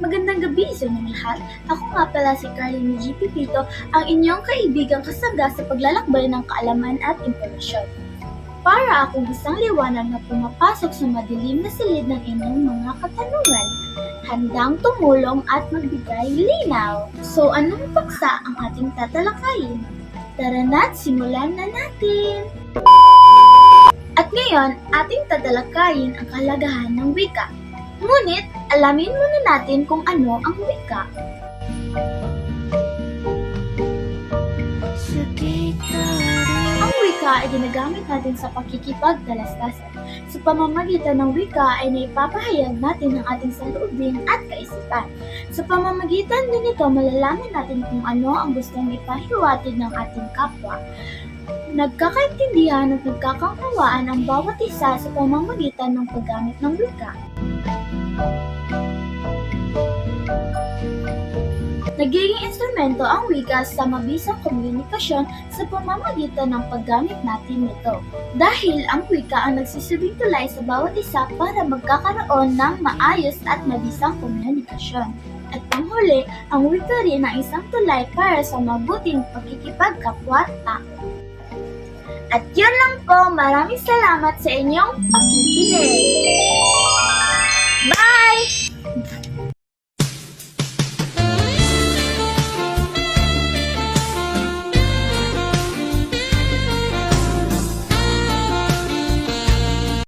Magandang gabi sa inyong lahat. Ako nga pala si Carlene G. Pipito, ang inyong kaibigang kasangga sa paglalakbay ng kaalaman at impormasyon. Para akong isang liwanag na pumapasok sa madilim na silid ng inyong mga katanungan, handang tumulong at magbigay linaw. So anong paksa ang ating tatalakayin? Tara na't simulan na natin! At ngayon, ating tatalakayin ang kahalagahan ng wika. Ngunit, alamin muna natin kung ano ang wika. Ang wika ay ginagamit natin sa pakikipagtalastasan. Sa pamamagitan ng wika ay naipapahayag natin ang ating saloobin at kaisipan. Sa pamamagitan din ito, malalaman natin kung ano ang gustong ipahiwatig ng ating kapwa. Nagkakaintindihan at nagkakaunnawaan ang bawat isa sa pamamagitan ng paggamit ng wika. Nagiging instrumento ang wika sa mabisang komunikasyon sa pamamagitan ng paggamit natin nito. Dahil ang wika ang nagsisilbing tulay sa bawat isa para magkakaroon ng maayos at mabisang komunikasyon. At panghuli, ang wika rin ang isang tulay para sa mabuting pakikipagkapwa-tao. At yun lang po, maraming salamat sa inyong pakikinig!